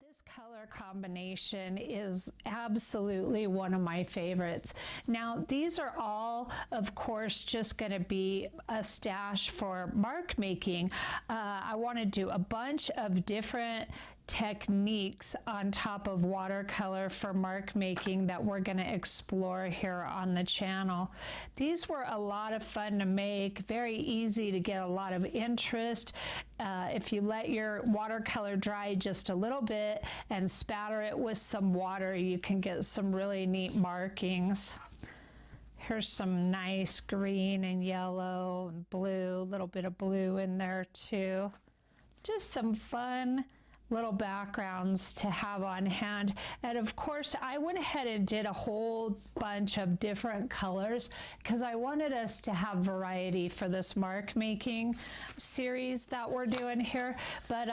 This color combination is absolutely one of my favorites. Now, these are all, of course, just going to be a stash for mark making. I want to do a bunch of different techniques on top of watercolor for mark making that we're going to explore here on the channel. These were a lot of fun to make, very easy to get a lot of interest. If you let your watercolor dry just a little bit and spatter it with some water, you can get some really neat markings. Here's some nice green and yellow and blue, a little bit of blue in there too. Just some fun little backgrounds to have on hand. And of course, I went ahead and did a whole bunch of different colors because I wanted us to have variety for this mark making series that we're doing here. But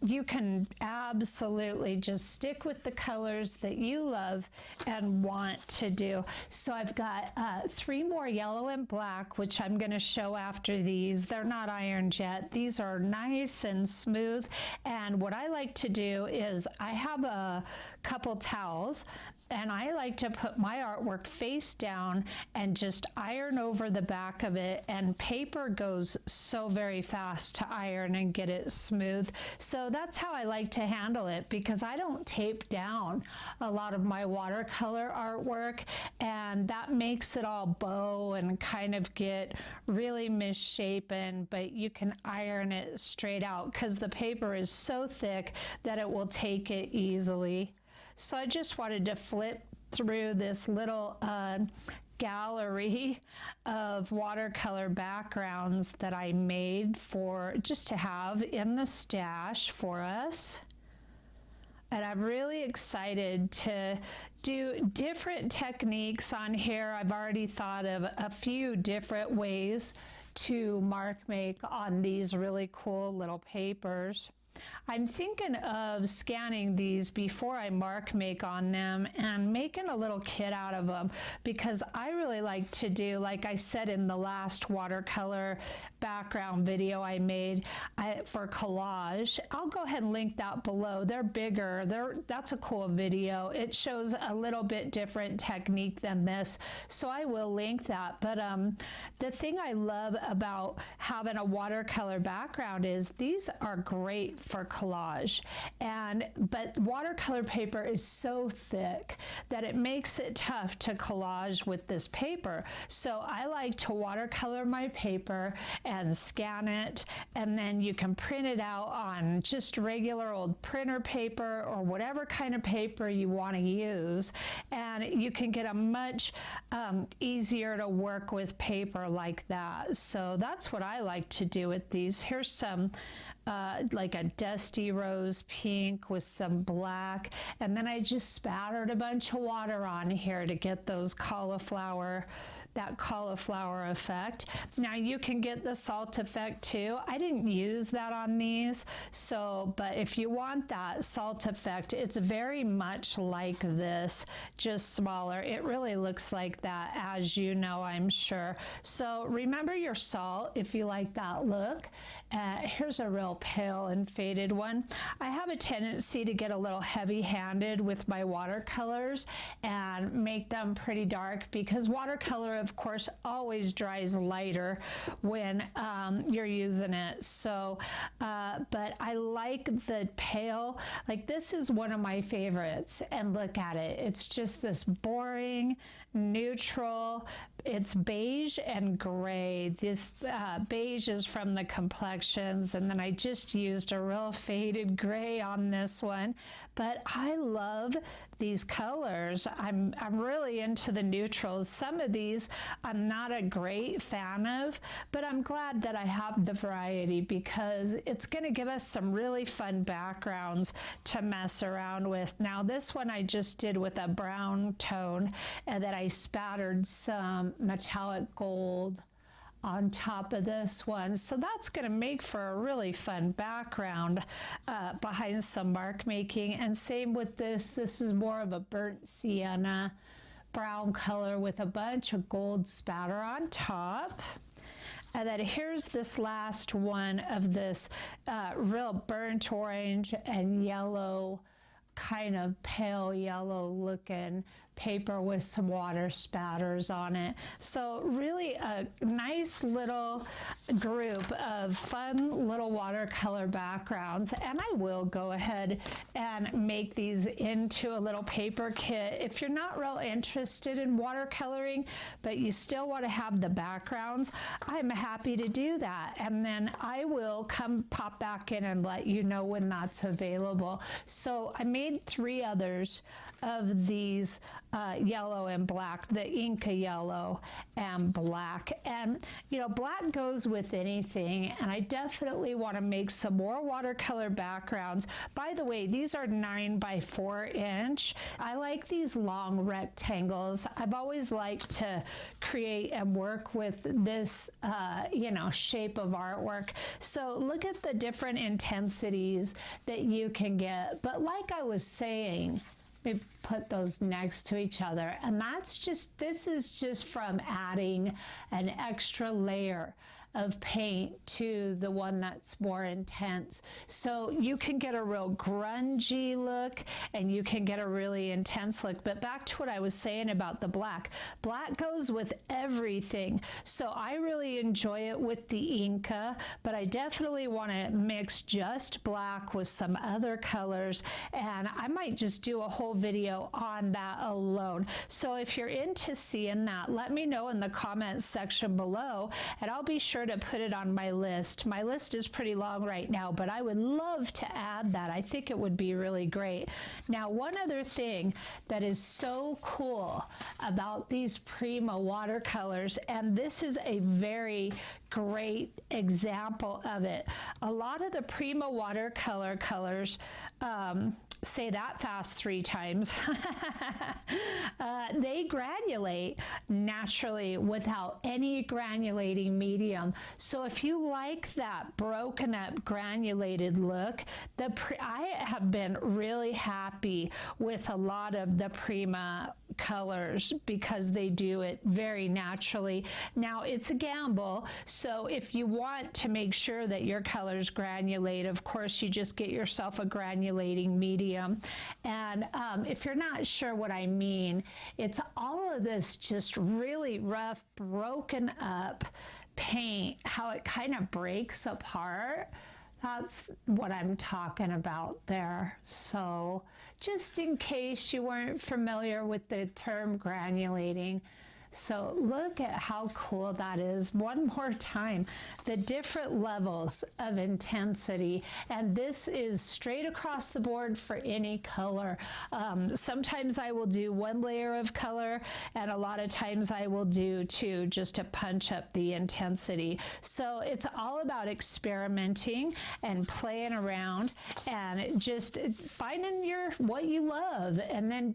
you can absolutely just stick with the colors that you love and want to do. So I've got 3 more yellow and black, which I'm going to show after these. They're not ironed yet. These are nice and smooth. And what I like to do is I have a couple towels and I like to put my artwork face down and just iron over the back of it, and paper goes so very fast to iron and get it smooth. So that's how I like to handle it, because I don't tape down a lot of my watercolor artwork, and that makes it all bow and kind of get really misshapen, but you can iron it straight out because the paper is so thick that it will take it easily. So I just wanted to flip through this little gallery of watercolor backgrounds that I made for just to have in the stash for us. And I'm really excited to do different techniques on here. I've already thought of a few different ways to mark make on these really cool little papers. I'm thinking of scanning these before I mark make on them and making a little kit out of them, because I really like to do, like I said in the last watercolor background video I made for collage. I'll go ahead and link that below. They're bigger. That's a cool video. It shows a little bit different technique than this, so I will link that. But the thing I love about having a watercolor background is these are great for collage, but watercolor paper is so thick that it makes it tough to collage with this paper. So I like to watercolor my paper and scan it, and then you can print it out on just regular old printer paper or whatever kind of paper you want to use, and you can get a much easier to work with paper like that. So that's what I like to do with these. Here's some like a dusty rose pink with some black, and then I just spattered a bunch of water on here to get those that cauliflower effect. Now you can get the salt effect too. I didn't use that on these, but if you want that salt effect, it's very much like this, just smaller. It really looks like that, as you know, I'm sure. So remember your salt if you like that look. Here's a real pale and faded one. I have a tendency to get a little heavy-handed with my watercolors and make them pretty dark, because watercolor, of course, always dries lighter when you're using it. So, but I like the pale, like this is one of my favorites, and look at it. It's just this boring, neutral, it's beige and gray. This beige is from the complexions, and then I just used a real faded gray on this one. But I love these colors. I'm really into the neutrals. Some of these I'm not a great fan of, but I'm glad that I have the variety, because it's going to give us some really fun backgrounds to mess around with. Now this one I just did with a brown tone, and that I spattered some metallic gold on top of this one. So that's going to make for a really fun background behind some mark making. And same with this. This is more of a burnt sienna brown color with a bunch of gold spatter on top. And then here's this last one of this real burnt orange and yellow, kind of pale yellow looking paper with some water spatters on it. So really a nice little group of fun little watercolor backgrounds, and I will go ahead and make these into a little paper kit. If you're not real interested in watercoloring, but you still want to have the backgrounds, I'm happy to do that, and then I will come pop back in and let you know when that's available. So I made 3 others of these yellow and black, the Inca yellow and black. And you know, black goes with anything, and I definitely want to make some more watercolor backgrounds. By the way, these are 9 by 4 inch. I like these long rectangles. I've always liked to create and work with this you know, shape of artwork. So look at the different intensities that you can get. But like I was saying, we put those next to each other, and this is just from adding an extra layer of paint to the one that's more intense. So you can get a real grungy look, and you can get a really intense look. But back to what I was saying about the black. Black goes with everything. So I really enjoy it with the Inca, but I definitely want to mix just black with some other colors, and I might just do a whole video on that alone. So if you're into seeing that, let me know in the comments section below, and I'll be sure to put it on my list. My list is pretty long right now, but I would love to add that. I think it would be really great. Now, one other thing that is so cool about these Prima watercolors, and this is a very great example of it. A lot of the Prima watercolor colors, say that fast 3 times. They granulate naturally without any granulating medium. So if you like that broken up granulated look, I have been really happy with a lot of the Prima colors because they do it very naturally. Now it's a gamble, so if you want to make sure that your colors granulate, of course you just get yourself a granulating medium. And if you're not sure what I mean, it's all of this just really rough, broken up paint, how it kind of breaks apart. That's what I'm talking about there. So just in case you weren't familiar with the term granulating. So look at how cool that is. One more time, the different levels of intensity, and this is straight across the board for any color. Sometimes I will do 1 layer of color, and a lot of times I will do 2 just to punch up the intensity. So it's all about experimenting and playing around and just finding what you love, and then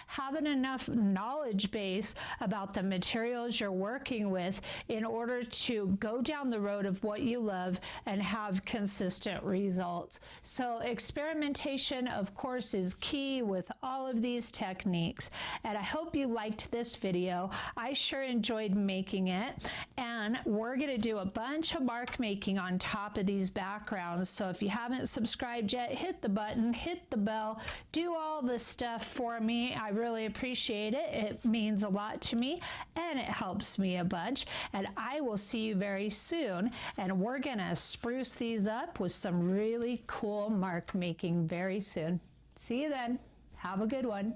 having enough knowledge base about the materials you're working with in order to go down the road of what you love and have consistent results. So experimentation, of course, is key with all of these techniques. And I hope you liked this video. I sure enjoyed making it. And we're going to do a bunch of mark making on top of these backgrounds. So if you haven't subscribed yet, hit the button, hit the bell, do all this stuff for me. I really appreciate it. It means a lot to me, and it helps me a bunch. And I will see you very soon, and we're gonna spruce these up with some really cool mark making very soon. See you then. Have a good one.